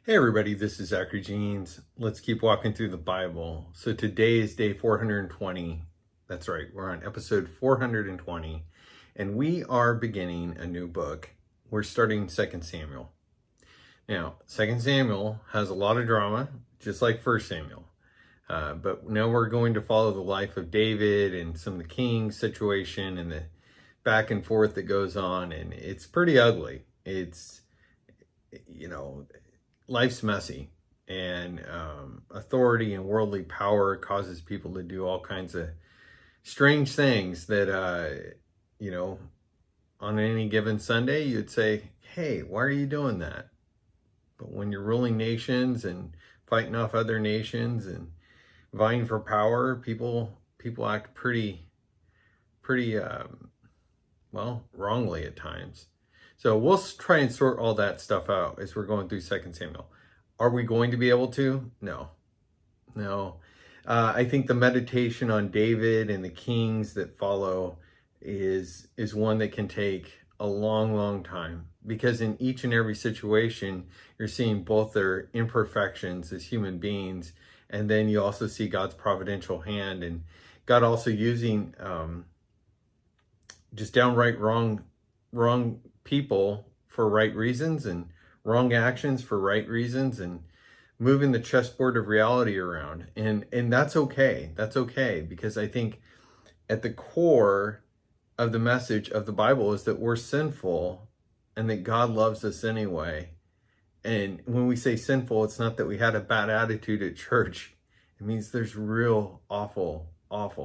Hey everybody, this is Zachary Jeans. Let's keep walking through the Bible. So today is day 420. That's right, we're on episode 420, and we are beginning a new book. We're starting 2 Samuel. Now, 2 Samuel has a lot of drama, just like 1 Samuel. But now we're going to follow the life of David and some of the king's situation and the back and forth that goes on, and it's pretty ugly. It's, life's messy, and authority and worldly power causes people to do all kinds of strange things that, on any given Sunday, you'd say, hey, why are you doing that? But when you're ruling nations and fighting off other nations and vying for power, people act pretty, wrongly at times. So we'll try and sort all that stuff out as we're going through 2 Samuel. Are we going to be able to? No. I think the meditation on David and the kings that follow is one that can take a long time, because in each and every situation, you're seeing both their imperfections as human beings, and then you also see God's providential hand, and God also using just downright wrong people for right reasons, and wrong actions for right reasons, and moving the chessboard of reality around. And that's okay. That's okay, because I think at the core of the message of the Bible is that we're sinful and that God loves us anyway. And when we say sinful, it's not that we had a bad attitude at church. It means there's real awful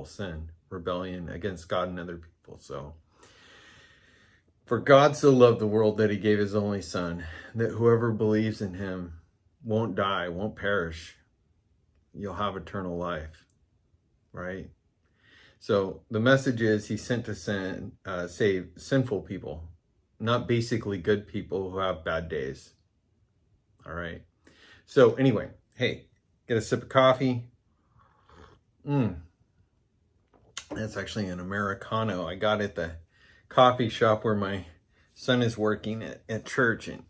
sin, rebellion against God and other people. So, for God so loved the world that he gave his only son, that whoever believes in him won't die, won't perish. You'll have eternal life, right? So the message is he sent to save sinful people, not basically good people who have bad days. All right. So anyway, hey, get a sip of coffee. That's actually an Americano. I got at the coffee shop where my son is working at church, and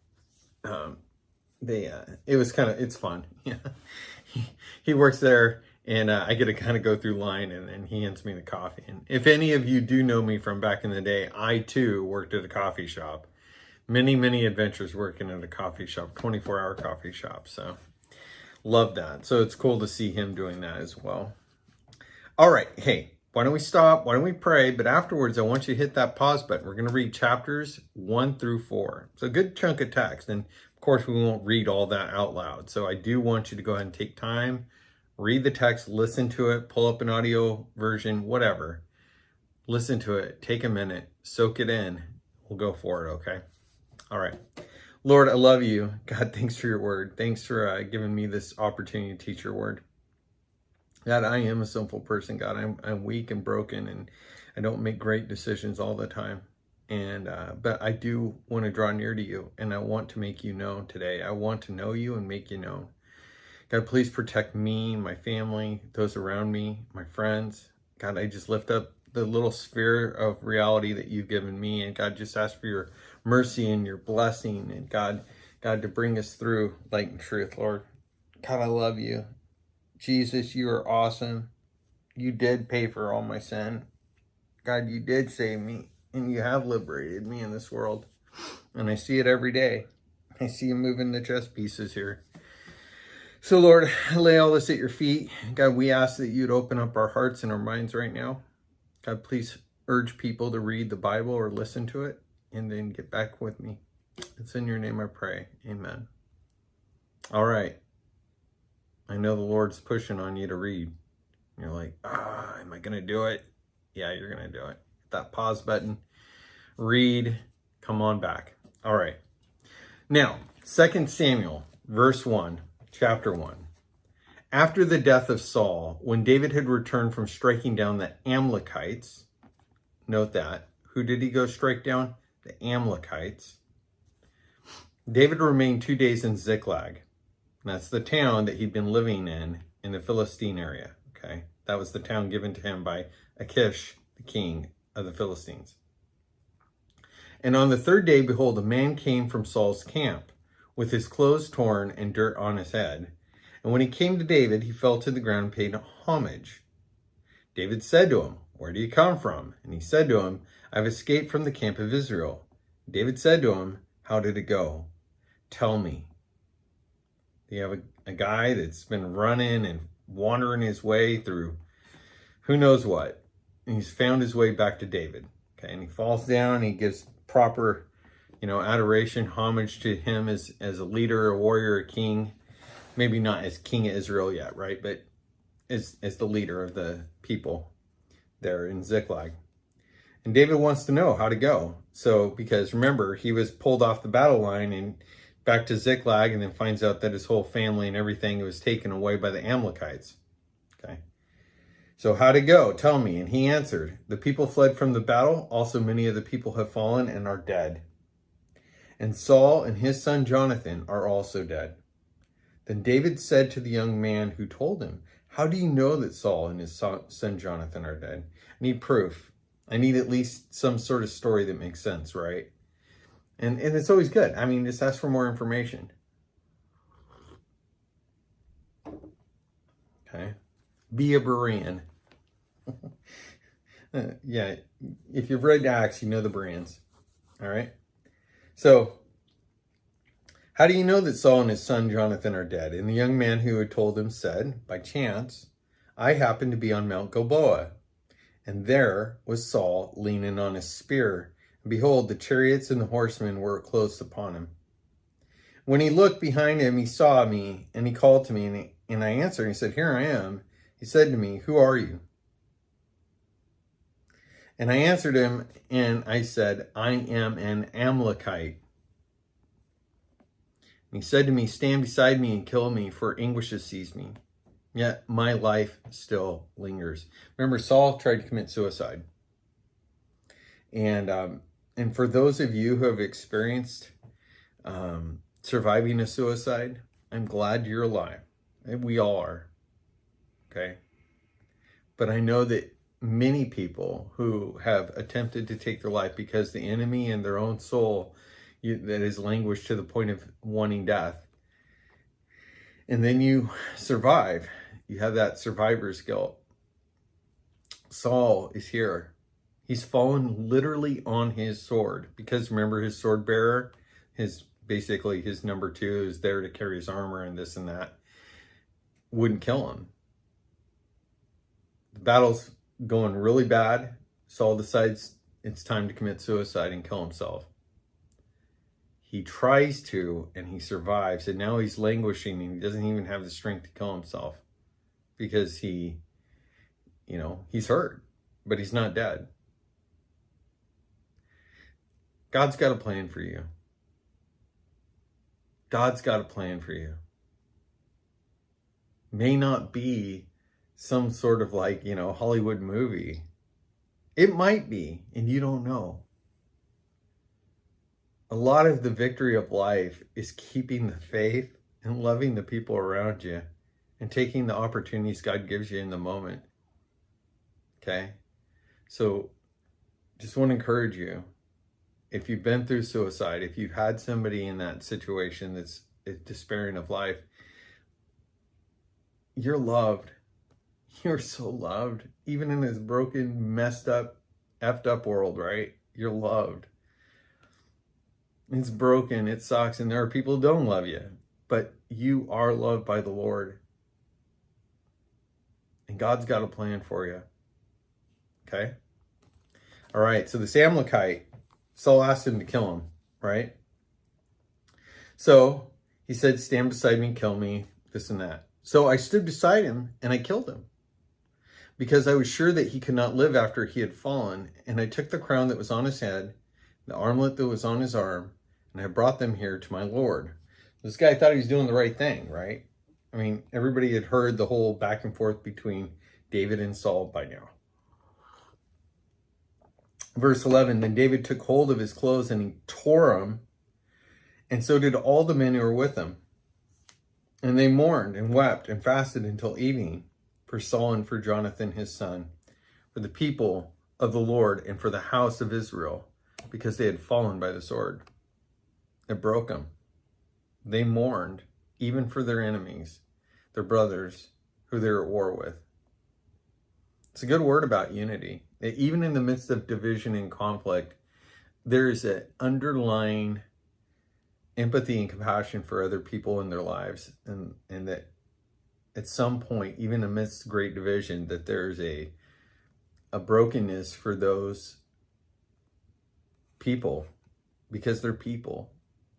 it's fun. Yeah, he works there, and I get to kind of go through line, and he hands me the coffee. And if any of you do know me from back in the day, I too worked at a coffee shop. Many adventures working at a coffee shop, 24-hour coffee shop. So love that. So it's cool to see him doing that as well. All right, hey, why don't we stop? Why don't we pray? But afterwards, I want you to hit that pause button. We're going to read chapters 1 through 4. It's a good chunk of text. And of course, we won't read all that out loud. So I do want you to go ahead and take time, read the text, listen to it, pull up an audio version, whatever. Listen to it. Take a minute. Soak it in. We'll go for it, okay? All right. Lord, I love you. God, thanks for your word. Thanks for giving me this opportunity to teach your word. God, I am a sinful person. God, I'm weak and broken, and I don't make great decisions all the time. And but I do want to draw near to you, and I want to make you known today. I want to know you and make you known. God, please protect me, my family, those around me, my friends. God, I just lift up the little sphere of reality that you've given me, and God, just ask for your mercy and your blessing, and God, to bring us through light and truth, Lord. God, I love you. Jesus, you are awesome. You did pay for all my sin. God, you did save me, and you have liberated me in this world. And I see it every day. I see you moving the chess pieces here. So, Lord, I lay all this at your feet. God, we ask that you'd open up our hearts and our minds right now. God, please urge people to read the Bible or listen to it, and then get back with me. It's in your name I pray. Amen. All right. I know the Lord's pushing on you to read. You're like, am I going to do it? Yeah, you're going to do it. Hit that pause button. Read. Come on back. All right. Now, 2 Samuel, verse 1, chapter 1. After the death of Saul, when David had returned from striking down the Amalekites, note that. Who did he go strike down? The Amalekites. David remained 2 days in Ziklag. That's the town that he'd been living in the Philistine area, okay? That was the town given to him by Achish, the king of the Philistines. And on the third day, behold, a man came from Saul's camp with his clothes torn and dirt on his head. And when he came to David, he fell to the ground and paid homage. David said to him, "Where do you come from?" And he said to him, "I've escaped from the camp of Israel." David said to him, "How did it go? Tell me." You have a guy that's been running and wandering his way through who knows what. And he's found his way back to David. Okay, and he falls down, he gives proper, adoration, homage to him as a leader, a warrior, a king. Maybe not as king of Israel yet, right? But as the leader of the people there in Ziklag. And David wants to know how to go. So, because remember, he was pulled off the battle line and back to Ziklag, and then finds out that his whole family and everything was taken away by the Amalekites. Okay. So how to go? Tell me. And he answered, "The people fled from the battle. Also, many of the people have fallen and are dead. And Saul and his son Jonathan are also dead." Then David said to the young man who told him, "How do you know that Saul and his son Jonathan are dead?" I need proof. I need at least some sort of story that makes sense, right? And it's always good. I mean, just ask for more information. Okay. Be a Berean. Yeah. If you've read Acts, you know the Bereans. All right. So, how do you know that Saul and his son Jonathan are dead? And the young man who had told him said, "By chance, I happened to be on Mount Gilboa, and there was Saul leaning on his spear. And behold, the chariots and the horsemen were close upon him. When he looked behind him, he saw me, and he called to me, and I answered, and he said, 'Here I am.' He said to me, 'Who are you?' And I answered him, and I said, 'I am an Amalekite.' And he said to me, 'Stand beside me and kill me, for anguish has seized me. Yet my life still lingers.'" Remember, Saul tried to commit suicide. And for those of you who have experienced surviving a suicide, I'm glad you're alive. And we all are. Okay? But I know that many people who have attempted to take their life because the enemy in their own soul that is languished to the point of wanting death, and then you survive, you have that survivor's guilt. Saul is here. He's fallen literally on his sword, because remember, his sword bearer, basically his number two, is there to carry his armor and this and that, wouldn't kill him. The battle's going really bad. Saul decides it's time to commit suicide and kill himself. He tries to, and he survives, and now he's languishing, and he doesn't even have the strength to kill himself because he's hurt, but he's not dead. God's got a plan for you. God's got a plan for you. May not be some sort of Hollywood movie. It might be, and you don't know. A lot of the victory of life is keeping the faith and loving the people around you and taking the opportunities God gives you in the moment. Okay? So just want to encourage you, if you've been through suicide, if you've had somebody in that situation that's despairing of life, you're loved. You're so loved. Even in this broken, messed up, effed up world, right? You're loved. It's broken, it sucks, and there are people who don't love you, but you are loved by the Lord. And God's got a plan for you. Okay? All right, so this Amalekite, Saul asked him to kill him, right? So he said, "Stand beside me, kill me," this and that. So I stood beside him and I killed him, because I was sure that he could not live after he had fallen. And I took the crown that was on his head, the armlet that was on his arm, and I brought them here to my Lord. This guy thought he was doing the right thing, right? I mean, everybody had heard the whole back and forth between David and Saul by now. Verse 11, then David took hold of his clothes and he tore them, and so did all the men who were with him. And they mourned and wept and fasted until evening for Saul and for Jonathan his son, for the people of the Lord and for the house of Israel, because they had fallen by the sword. It broke them. They mourned even for their enemies, their brothers who they were at war with. It's a good word about unity. Even in the midst of division and conflict, there is an underlying empathy and compassion for other people in their lives. And that at some point, even amidst great division, that there's a brokenness for those people because they're people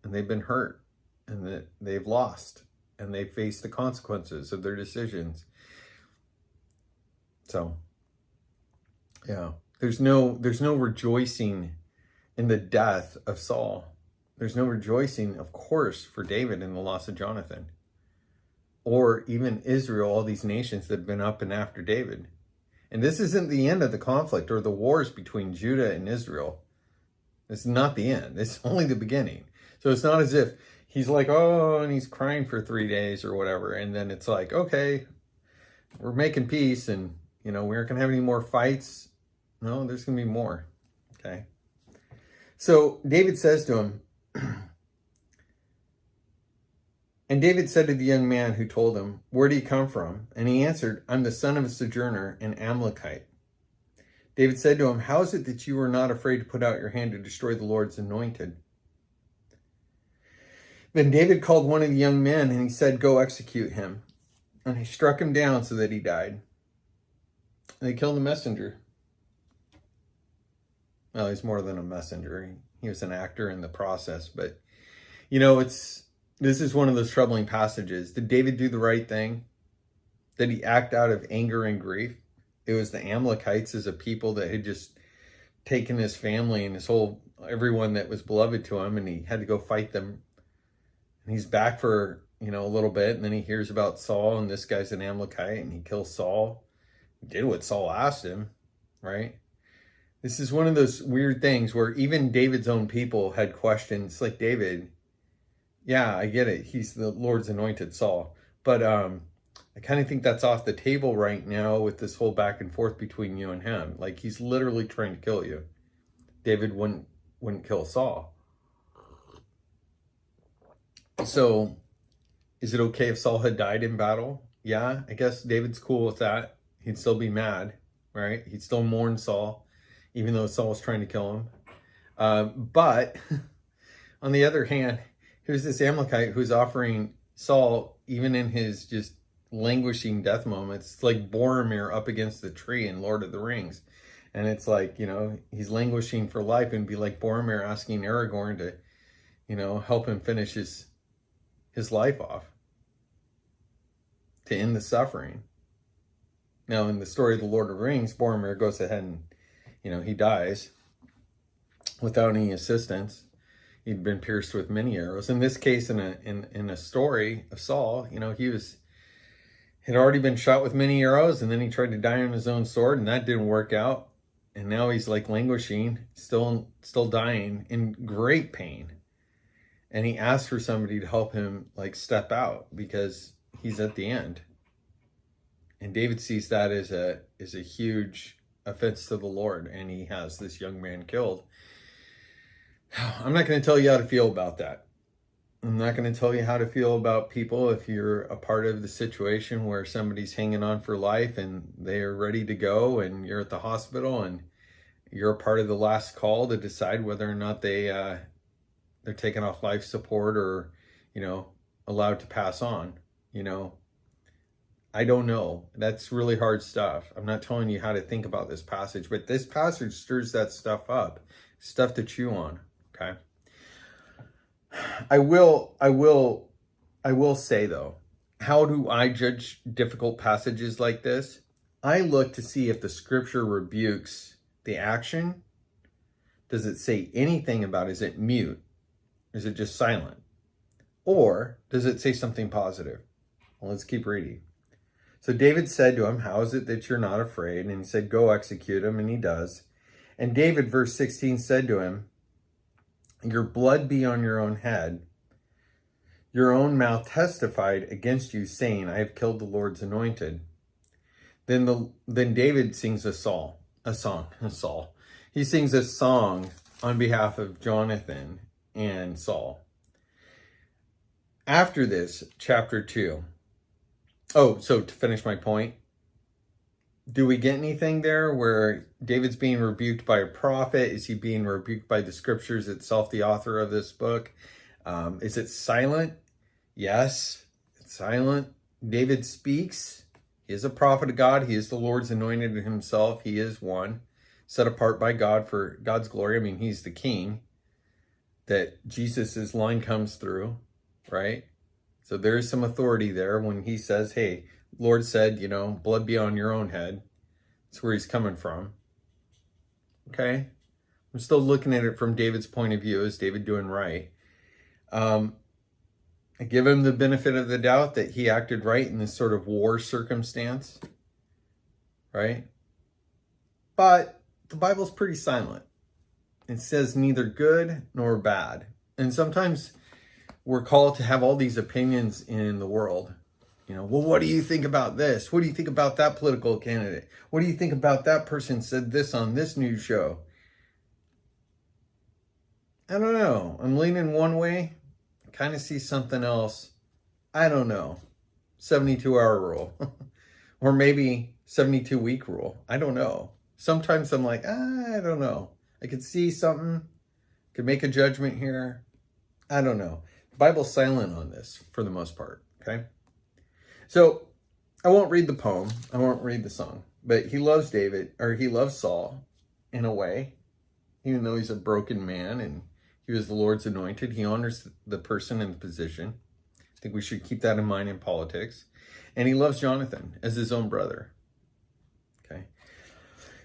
and they've been hurt and that they've lost and they face the consequences of their decisions. So, yeah, there's no rejoicing in the death of Saul. There's no rejoicing, of course, for David in the loss of Jonathan, or even Israel, all these nations that have been up and after David. And this isn't the end of the conflict or the wars between Judah and Israel. It's not the end. It's only the beginning. So it's not as if he's like, oh, and he's crying for 3 days or whatever. And then it's like, okay, we're making peace and, we aren't going to have any more fights. No, there's going to be more. Okay. So David says to him, and David said to the young man who told him, where do you come from? And he answered, I'm the son of a sojourner, an Amalekite. David said to him, how is it that you are not afraid to put out your hand to destroy the Lord's anointed? Then David called one of the young men and he said, go execute him. And he struck him down so that he died. And they killed the messenger. Well, he's more than a messenger. He was an actor in the process. But, this is one of those troubling passages. Did David do the right thing? Did he act out of anger and grief? It was the Amalekites as a people that had just taken his family and everyone that was beloved to him, and he had to go fight them. And he's back for, a little bit, and then he hears about Saul, and this guy's an Amalekite, and he kills Saul. He did what Saul asked him, right? This is one of those weird things where even David's own people had questions. Like, David, yeah, I get it. He's the Lord's anointed Saul. But I kind of think that's off the table right now with this whole back and forth between you and him. Like, he's literally trying to kill you. David wouldn't kill Saul. So, is it okay if Saul had died in battle? Yeah, I guess David's cool with that. He'd still be mad, right? He'd still mourn Saul, even though Saul was trying to kill him. But on the other hand, here's this Amalekite who's offering Saul, even in his just languishing death moments. It's like Boromir up against the tree in Lord of the Rings. And it's like, he's languishing for life, and be like Boromir asking Aragorn to, help him finish his life off, to end the suffering. Now, in the story of the Lord of the Rings, Boromir goes ahead and, he dies without any assistance. He'd been pierced with many arrows. In this case, in a story of Saul, he had already been shot with many arrows, and then he tried to die on his own sword, and that didn't work out. And now he's like languishing, still dying in great pain. And he asked for somebody to help him like step out because he's at the end. And David sees that as a huge offense to the Lord, and he has this young man killed. I'm not going to tell you how to feel about that. I'm not going to tell you how to feel about people if you're a part of the situation where somebody's hanging on for life and they're ready to go, and you're at the hospital and you're a part of the last call to decide whether or not they're taking off life support or, allowed to pass on. I don't know. That's really hard stuff. I'm not telling you how to think about this passage, but this passage stirs that stuff up, stuff to chew on. Okay. I will say though, how do I judge difficult passages like this? I look to see if the scripture rebukes the action. Does it say anything about, is it mute? Is it just silent? Or does it say something positive? Well, let's keep reading. So David said to him, how is it that you're not afraid? And he said, go execute him. And he does. And David, verse 16, said to him, your blood be on your own head. Your own mouth testified against you, saying, I have killed the Lord's anointed. Then David sings a song. He sings a song on behalf of Jonathan and Saul. After this, chapter 2. Oh, so to finish my point, do we get anything there where David's being rebuked by a prophet? Is he being rebuked by the scriptures itself, the author of this book? Is it silent? Yes, it's silent. David speaks. He is a prophet of God. He is the Lord's anointed himself. He is one set apart by God for God's glory. I mean, he's the king that Jesus's line comes through, right? So there is some authority there when he says, hey, Lord said, blood be on your own head. That's where he's coming from. Okay? I'm still looking at it from David's point of view. Is David doing right? I give him the benefit of the doubt that he acted right in this sort of war circumstance. Right? But the Bible's pretty silent. It says neither good nor bad. And sometimes we're called to have all these opinions in the world. Well, what do you think about this? What do you think about that political candidate? What do you think about that person said this on this news show? I don't know. I'm leaning one way. I kind of see something else. I don't know. 72-hour rule. Or maybe 72-week rule. I don't know. Sometimes I'm like, I don't know. I could see something. Could make a judgment here. I don't know. The Bible's silent on this for the most part. Okay? So I won't read the poem. I won't read the song. But he loves he loves Saul in a way. Even though he's a broken man and he was the Lord's anointed, he honors the person in the position. I think we should keep that in mind in politics. And he loves Jonathan as his own brother. Okay.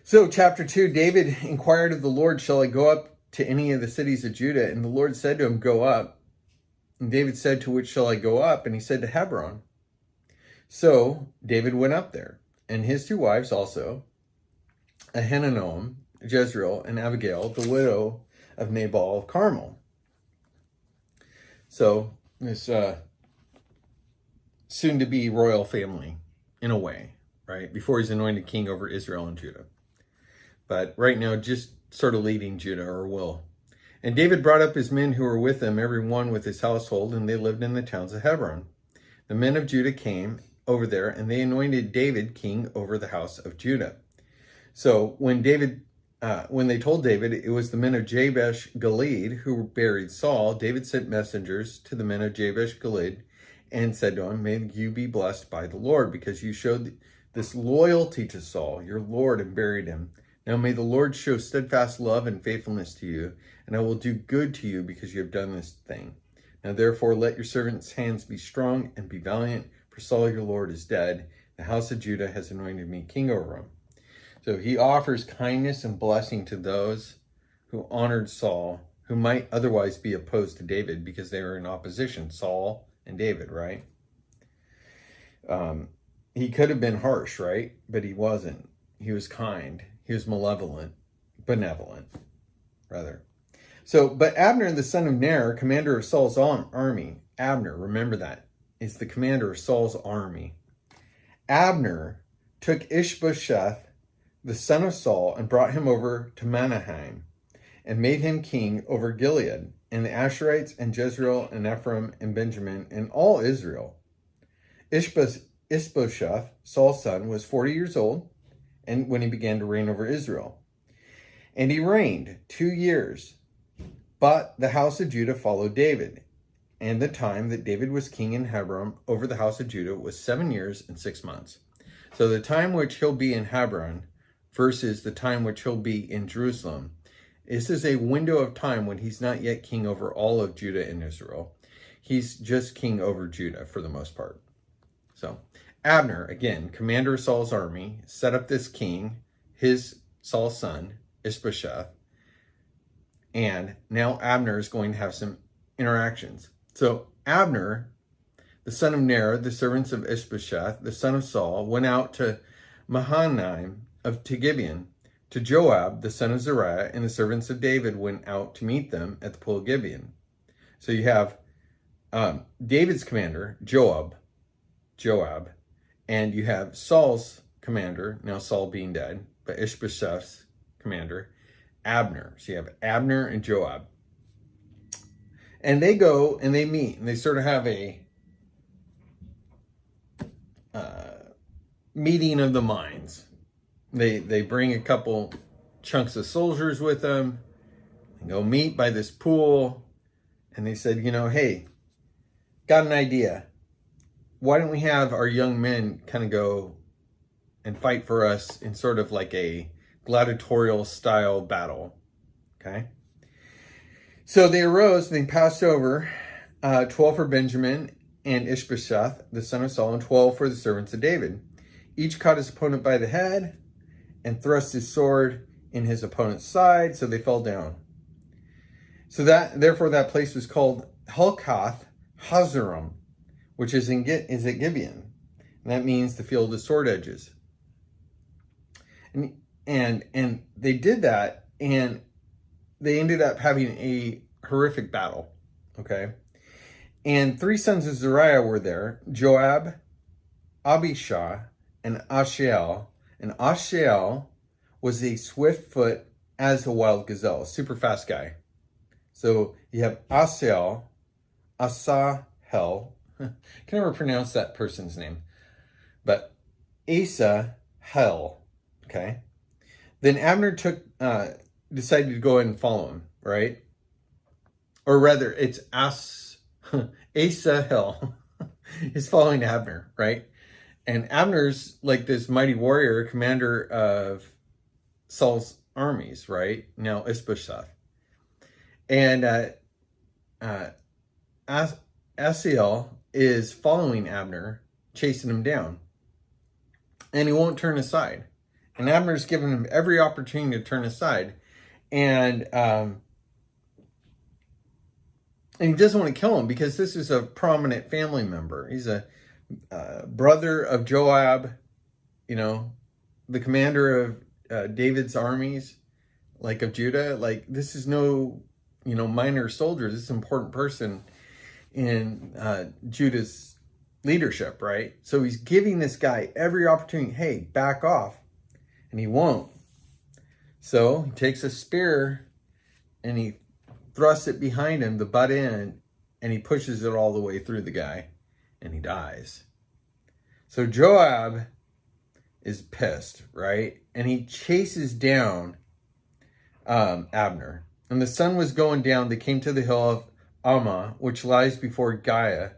So chapter 2, David inquired of the Lord, shall I go up to any of the cities of Judah? And the Lord said to him, go up. And David said, to which shall I go up? And he said, to Hebron. So David went up there, and his 2 wives also, Ahinoam, Jezreel, and Abigail, the widow of Nabal of Carmel. So this soon-to-be royal family, in a way, right? Before he's anointed king over Israel and Judah. But right now, just sort of leading Judah, or will. And David brought up his men who were with him, every one with his household, and they lived in the towns of Hebron. The men of Judah came over there, and they anointed David king over the house of Judah. So when they told David it was the men of Jabesh Gilead who buried Saul, David sent messengers to the men of Jabesh Gilead and said to him, may you be blessed by the Lord, because you showed this loyalty to Saul, your Lord, and buried him. Now may the Lord show steadfast love and faithfulness to you, and I will do good to you because you have done this thing. Now therefore let your servants' hands be strong and be valiant, for Saul your Lord is dead. The house of Judah has anointed me king over him. So he offers kindness and blessing to those who honored Saul, who might otherwise be opposed to David because they were in opposition, Saul and David, right? He could have been harsh, right? But he wasn't. He was kind. He was benevolent, rather. So, but Abner, the son of Ner, commander of Saul's army, Abner, remember that, is the commander of Saul's army. Abner took Ish-bosheth, the son of Saul, and brought him over to Mahanaim, and made him king over Gilead, and the Asherites, and Jezreel, and Ephraim, and Benjamin, and all Israel. Ish-bosheth, Saul's son, was 40 years old, and when he began to reign over Israel. And he reigned 2 years. But the house of Judah followed David. And the time that David was king in Hebron over the house of Judah was 7 years and 6 months. So the time which he'll be in Hebron versus the time which he'll be in Jerusalem, this is a window of time when he's not yet king over all of Judah and Israel. He's just king over Judah for the most part. So Abner, again, commander of Saul's army, set up this king, Saul's son, Ish-bosheth. And now Abner is going to have some interactions. So Abner, the son of Ner, the servants of Ish-bosheth, the son of Saul, went out to Mahanaim of Gibeon, to Joab, the son of Zeruiah, and the servants of David went out to meet them at the pool of Gibeon. So you have David's commander, Joab, and you have Saul's commander, now Saul being dead, but Ish-bosheth's commander, Abner. So you have Abner and Joab. And they go and they meet, and they sort of have a meeting of the minds. They bring a couple chunks of soldiers with them and go meet by this pool. And they said, hey, got an idea. Why don't we have our young men kind of go and fight for us in sort of like a gladiatorial style battle? Okay. So they arose and they passed over 12 for Benjamin and Ish-bosheth, the son of Saul, and 12 for the servants of David. Each caught his opponent by the head and thrust his sword in his opponent's side, so they fell down. So therefore that place was called Helkath Hazarim, which is at Gibeon. And that means the field of sword edges. And they did that, and they ended up having a horrific battle. Okay. And 3 sons of Zeruiah were there: Joab, Abishai, and Asahel. And Asahel was a swift foot as a wild gazelle, super fast guy. So you have Asahel, can never pronounce that person's name, but Asahel. Okay. Then Abner decided to go ahead and follow him, right? Or rather, it's Asahel is following Abner, right? And Abner's like this mighty warrior, commander of Saul's armies, right? Now Ish-bosheth. And Asahel is following Abner, chasing him down. And he won't turn aside. And Abner's given him every opportunity to turn aside. And he doesn't want to kill him because this is a prominent family member. He's a brother of Joab, the commander of David's armies, like of Judah. Like, this is no, minor soldier. This is an important person in Judah's leadership, right? So he's giving this guy every opportunity. Hey, back off. And he won't. So he takes a spear and he thrusts it behind him, the butt end, and he pushes it all the way through the guy, and he dies. So Joab is pissed, right? And he chases down Abner. And the sun was going down. They came to the hill of Ammah, which lies before Giah,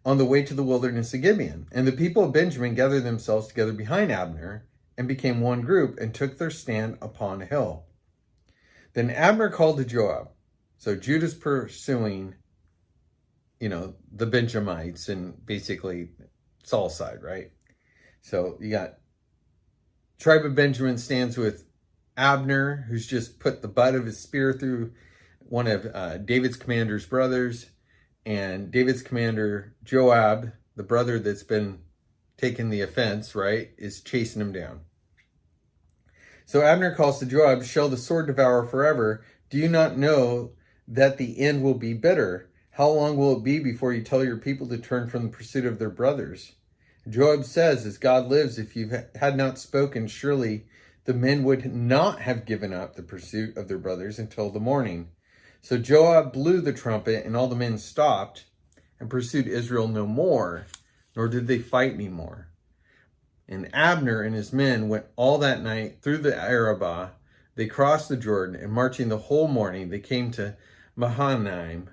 on the way to the wilderness of Gibeon. And the people of Benjamin gathered themselves together behind Abner and became one group and took their stand upon a hill. Then Abner called to Joab. So Judah's pursuing, the Benjamites and basically Saul's side, right? So you got tribe of Benjamin stands with Abner, who's just put the butt of his spear through one of David's commander's brothers. And David's commander, Joab, the brother that's been taking the offense, right, is chasing him down. So Abner calls to Joab, "Shall the sword devour forever? Do you not know that the end will be bitter? How long will it be before you tell your people to turn from the pursuit of their brothers?" Joab says, "As God lives, if you had not spoken, surely the men would not have given up the pursuit of their brothers until the morning." So Joab blew the trumpet, and all the men stopped and pursued Israel no more, nor did they fight anymore. And Abner and his men went all that night through the Arabah. They crossed the Jordan, and marching the whole morning, they came to Mahanaim.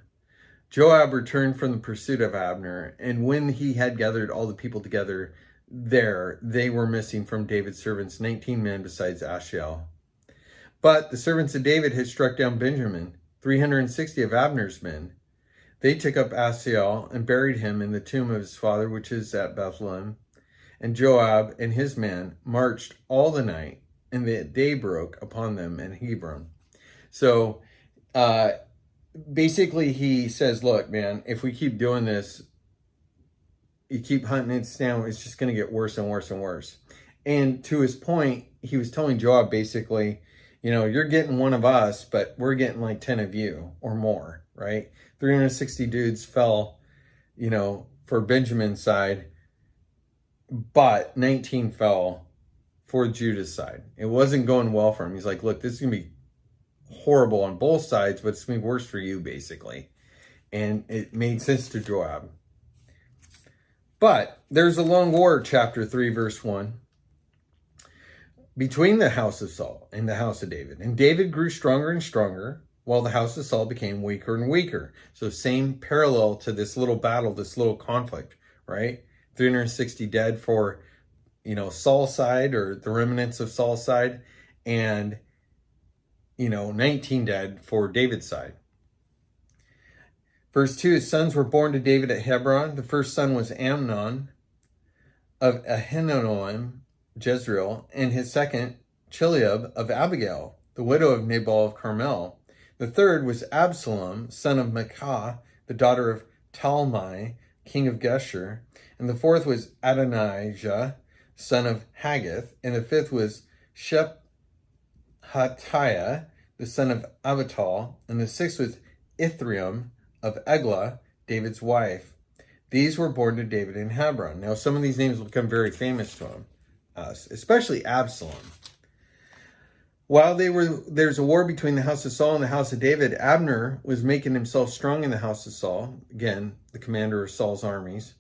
Joab returned from the pursuit of Abner, and when he had gathered all the people together there, they were missing from David's servants 19 men besides Asahel. But the servants of David had struck down Benjamin, 360 of Abner's men. They took up Asahel and buried him in the tomb of his father, which is at Bethlehem. And Joab and his men marched all the night, and the day broke upon them in Hebron. So basically he says, look, man, if we keep doing this, you keep hunting it down, it's just going to get worse and worse and worse. And to his point, he was telling Joab basically, you're getting one of us, but we're getting like 10 of you or more, right? 360 dudes fell, for Benjamin's side, but 19 fell for Judah's side. It wasn't going well for him. He's like, look, this is going to be horrible on both sides, but it's going to be worse for you, basically. And it made sense to Joab. But there's a long war, chapter 3, verse 1, between the house of Saul and the house of David. And David grew stronger and stronger, while the house of Saul became weaker and weaker. So same parallel to this little battle, this little conflict, right? 360 dead for, Saul's side, or the remnants of Saul's side, and, 19 dead for David's side. Verse 2, his sons were born to David at Hebron. The first son was Amnon of Ahinoam, Jezreel, and his second, Chileab of Abigail, the widow of Nabal of Carmel. The third was Absalom, son of Maacah, the daughter of Talmai, king of Geshur. And the fourth was Adonijah, son of Haggith. And the fifth was Shephatiah, the son of Abital. And the sixth was Ithream of Eglah, David's wife. These were born to David in Hebron. Now, some of these names will become very famous to us, especially Absalom. While there's a war between the house of Saul and the house of David, Abner was making himself strong in the house of Saul. Again, the commander of Saul's armies.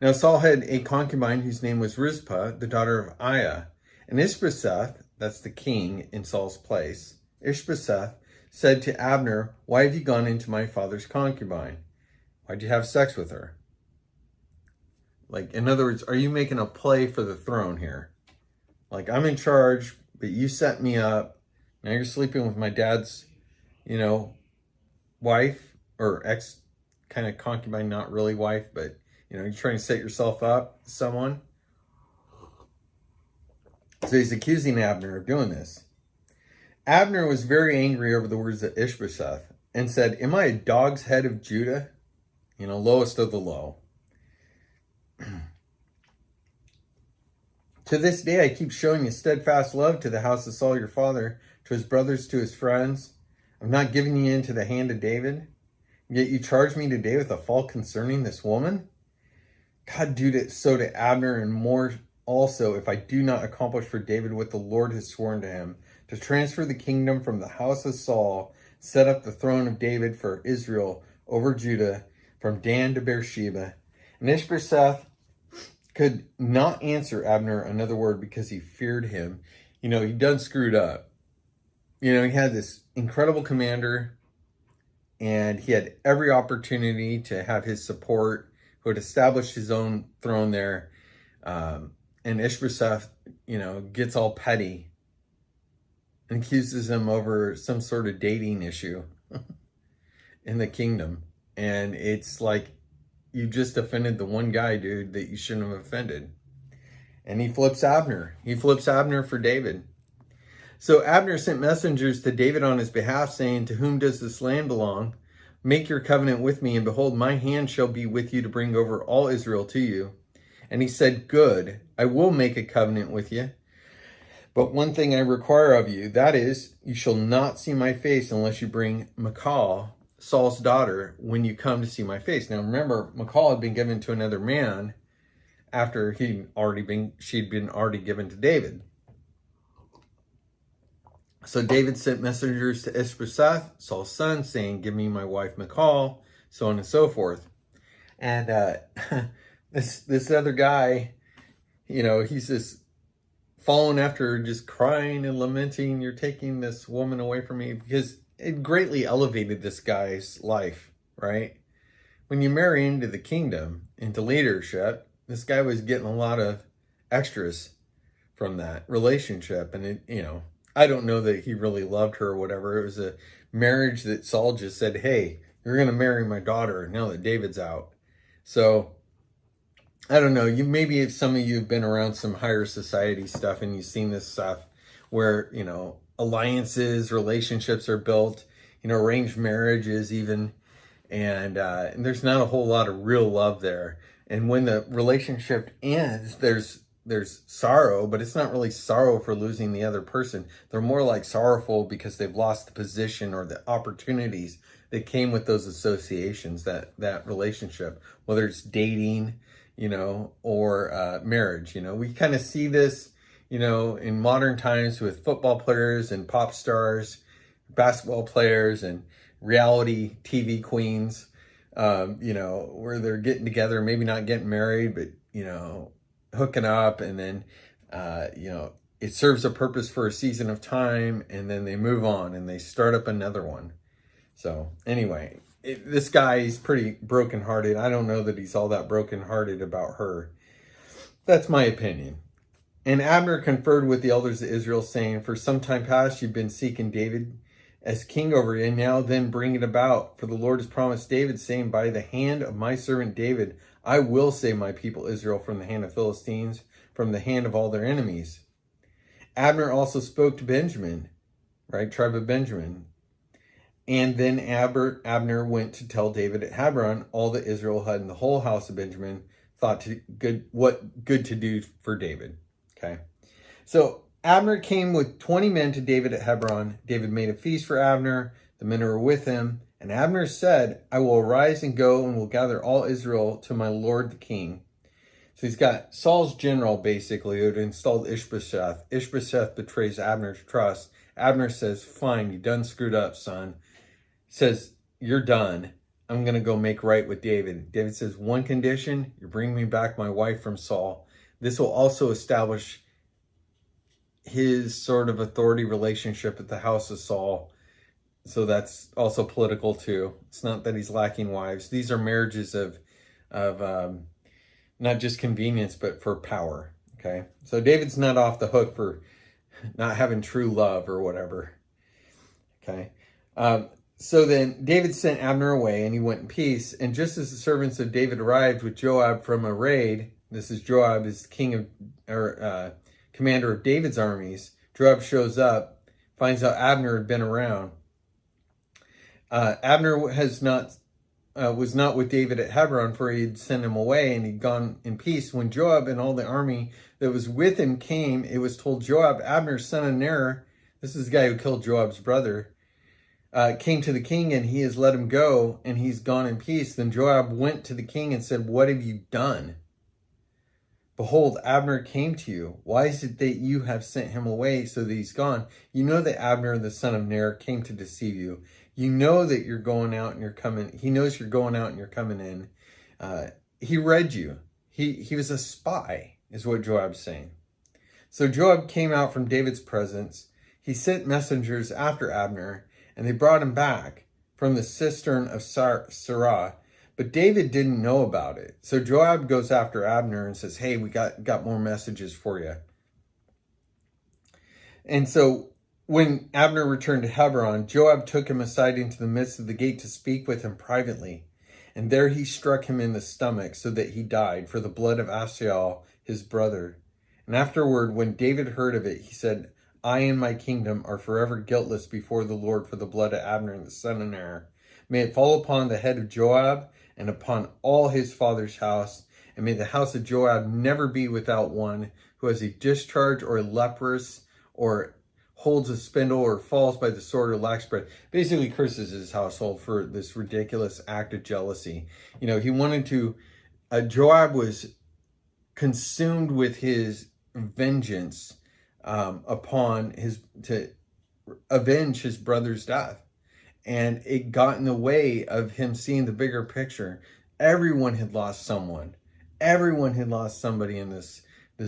Now, Saul had a concubine whose name was Rizpah, the daughter of Aiah. And Ish-bosheth, that's the king in Saul's place, Ish-bosheth said to Abner, "Why have you gone into my father's concubine? Why'd you have sex with her?" Like, in other words, are you making a play for the throne here? Like, I'm in charge, but you set me up. Now you're sleeping with my dad's, wife, or ex kind of concubine, not really wife, but, you're trying to set yourself up with someone. So he's accusing Abner of doing this. Abner was very angry over the words of Ish-bosheth and said, "Am I a dog's head of Judah? Lowest of the low. To this day, I keep showing you steadfast love to the house of Saul your father, to his brothers, to his friends. I'm not giving you into the hand of David. Yet you charge me today with a fault concerning this woman. God do it so to Abner, and more also, if I do not accomplish for David what the Lord has sworn to him, to transfer the kingdom from the house of Saul, set up the throne of David for Israel over Judah, from Dan to Beersheba." And Ish-bosheth could not answer Abner another word because he feared him. He done screwed up. He had this incredible commander, and he had every opportunity to have his support, who had established his own throne there. And Ish-bosheth, gets all petty and accuses him over some sort of dating issue in the kingdom. And it's like, you just offended the one guy, dude, that you shouldn't have offended. And he flips Abner. He flips Abner for David. So Abner sent messengers to David on his behalf, saying, "To whom does this land belong? Make your covenant with me, and behold, my hand shall be with you to bring over all Israel to you." And he said, "Good, I will make a covenant with you. But one thing I require of you, that is, you shall not see my face unless you bring Michal, Saul's daughter, when you come to see my face." Now remember, Michal had been given to another man after she'd been already given to David. So David sent messengers to Ish-bosheth, Saul's son, saying, "Give me my wife Michal," so on and so forth. And this other guy, he's just following after her, just crying and lamenting, "You're taking this woman away from me," because it greatly elevated this guy's life, right? When you marry into the kingdom, into leadership, this guy was getting a lot of extras from that relationship. And I don't know that he really loved her or whatever. It was a marriage that Saul just said, "Hey, you're going to marry my daughter now that David's out." So I don't know. Maybe if some of you have been around some higher society stuff and you've seen this stuff where, alliances, relationships are built, arranged marriages even, and there's not a whole lot of real love there. And when the relationship ends, there's sorrow, but it's not really sorrow for losing the other person. They're more like sorrowful because they've lost the position or the opportunities that came with those associations, that relationship, whether it's dating, or marriage. We kind of see this, in modern times with football players and pop stars, basketball players and reality TV queens, where they're getting together, maybe not getting married, but, hooking up, and then, it serves a purpose for a season of time, and then they move on and they start up another one. So anyway, this guy is pretty brokenhearted. I don't know that he's all that brokenhearted about her. That's my opinion. And Abner conferred with the elders of Israel, saying, for some time past you've been seeking David as king over you, and now then bring it about. For the Lord has promised David, saying, by the hand of my servant David, I will save my people Israel from the hand of Philistines, from the hand of all their enemies. Abner also spoke to Benjamin, right, tribe of Benjamin. And then Abner went to tell David at Hebron all that Israel had, and the whole house of Benjamin thought what good to do for David. Okay. So Abner came with 20 men to David at Hebron. David made a feast for Abner. The men were with him. And Abner said, I will arise and go and will gather all Israel to my lord the king. So he's got Saul's general, basically, who had installed Ish-bosheth. Ish-bosheth betrays Abner's trust. Abner says, fine, you done screwed up, son. Says, you're done. I'm going to go make right with David. David says, one condition, you bring me back my wife from Saul. This will also establish his sort of authority relationship at the house of Saul. So that's also political too. It's not that he's lacking wives. These are marriages of not just convenience, but for power. Okay. So David's not off the hook for not having true love or whatever. Okay. So then David sent Abner away, and he went in peace. And just as the servants of David arrived with Joab from a raid, this is Joab is commander of David's armies. Joab shows up, finds out Abner had been around. Abner was not with David at Hebron, for he'd sent him away, and he'd gone in peace. When Joab and all the army that was with him came, it was told Joab, Abner, son of Ner, this is the guy who killed Joab's brother, came to the king, and he has let him go, and he's gone in peace. Then Joab went to the king and said, what have you done? Behold, Abner came to you. Why is it that you have sent him away so that he's gone? You know that Abner, the son of Ner, came to deceive you. You know that you're going out and you're coming. He knows you're going out and you're coming in. He read you. He was a spy, is what Joab's saying. So Joab came out from David's presence. He sent messengers after Abner, and they brought him back from the cistern of Sarah. But David didn't know about it. So Joab goes after Abner and says, hey, we got more messages for you. And so when Abner returned to Hebron, Joab took him aside into the midst of the gate to speak with him privately. And there he struck him in the stomach so that he died for the blood of Asahel, his brother. And afterward, when David heard of it, he said, I and my kingdom are forever guiltless before the Lord for the blood of Abner, the son of Ner. May it fall upon the head of Joab and upon all his father's house, and may the house of Joab never be without one who has a discharge or a leprous or holds a spindle or falls by the sword or lacks bread. Basically curses his household for this ridiculous act of jealousy. He wanted to, Joab was consumed with his vengeance to avenge his brother's death. And it got in the way of him seeing the bigger picture. Everyone had lost someone. Everyone had lost somebody in this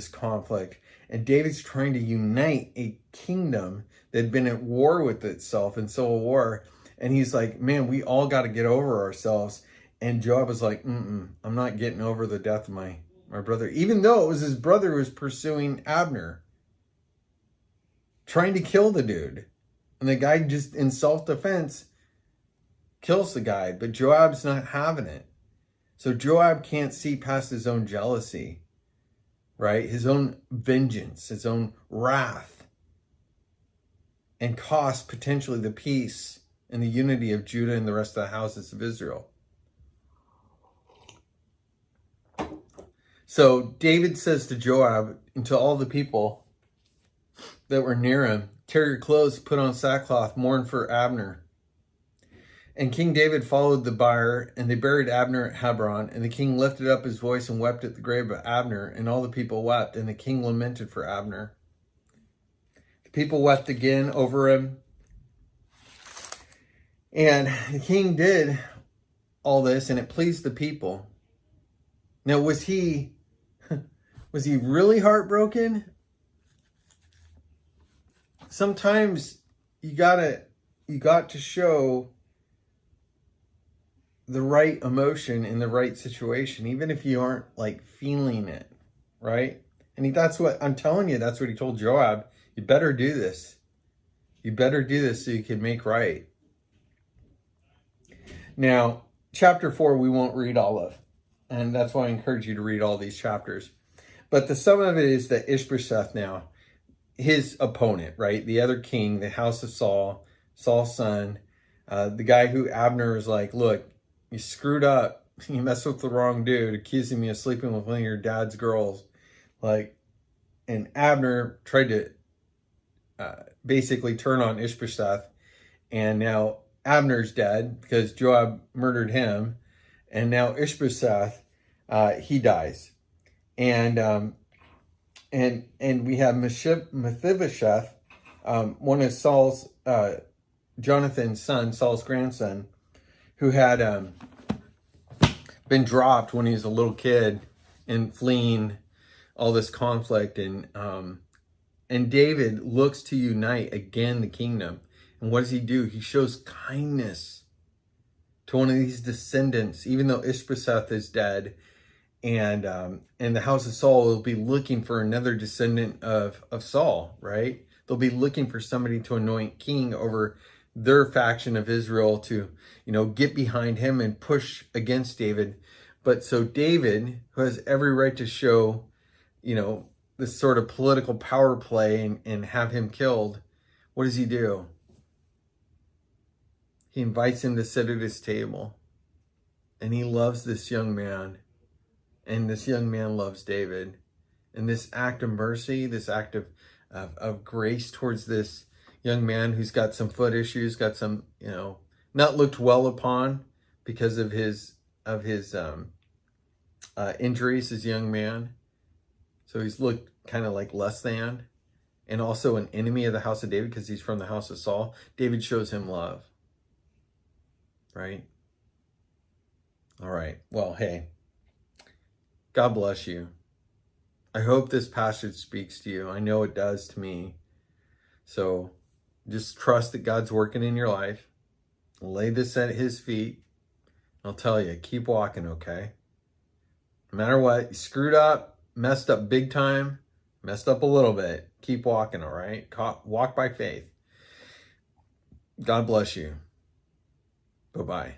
conflict. And David's trying to unite a kingdom that had been at war with itself in civil war. And he's like, man, we all got to get over ourselves. And Joab was like, I'm not getting over the death of my brother. Even though it was his brother who was pursuing Abner, trying to kill the dude. And the guy just in self-defense kills the guy, but Joab's not having it. So Joab can't see past his own jealousy, right? His own vengeance, his own wrath, and cost potentially the peace and the unity of Judah and the rest of the houses of Israel. So David says to Joab and to all the people that were near him, tear your clothes, put on sackcloth, mourn for Abner. And King David followed the bier, and they buried Abner at Hebron. And the king lifted up his voice and wept at the grave of Abner, and all the people wept, and the king lamented for Abner. People wept again over him. And the king did all this, and it pleased the people. Now, was he really heartbroken? Sometimes you got to show the right emotion in the right situation, even if you aren't like feeling it, right? And that's what I'm telling you. That's what he told Joab. You better do this. You better do this so you can make right. Now, chapter 4, we won't read all of. And that's why I encourage you to read all these chapters. But the sum of it is that Ish-bosheth now, his opponent, right? The other king, the house of Saul, Saul's son, the guy who Abner is like, look, you screwed up. You messed with the wrong dude, accusing me of sleeping with one of your dad's girls. Like, and Abner tried to basically turn on Ish-bosheth. And now Abner's dead because Joab murdered him. And now Ish-bosheth, he dies. And we have Mephibosheth, one of Saul's, Jonathan's son, Saul's grandson, who had been dropped when he was a little kid and fleeing all this conflict. And David looks to unite again the kingdom. And what does he do? He shows kindness to one of these descendants, even though Ish-bosheth is dead. And the house of Saul will be looking for another descendant of Saul, right? They'll be looking for somebody to anoint king over their faction of Israel to, get behind him and push against David. But so David, who has every right to show, this sort of political power play and have him killed, what does he do? He invites him to sit at his table. And he loves this young man. And this young man loves David. And this act of mercy, this act of grace towards this young man who's got some foot issues, got some, not looked well upon because of his injuries, this young man. So he's looked kind of like less than, and also an enemy of the house of David because he's from the house of Saul. David shows him love. Right? All right. Well, hey, God bless you. I hope this passage speaks to you. I know it does to me. So just trust that God's working in your life. Lay this at his feet. I'll tell you, keep walking, okay? No matter what, you screwed up, messed up big time, messed up a little bit. Keep walking, all right? Walk by faith. God bless you. Bye-bye.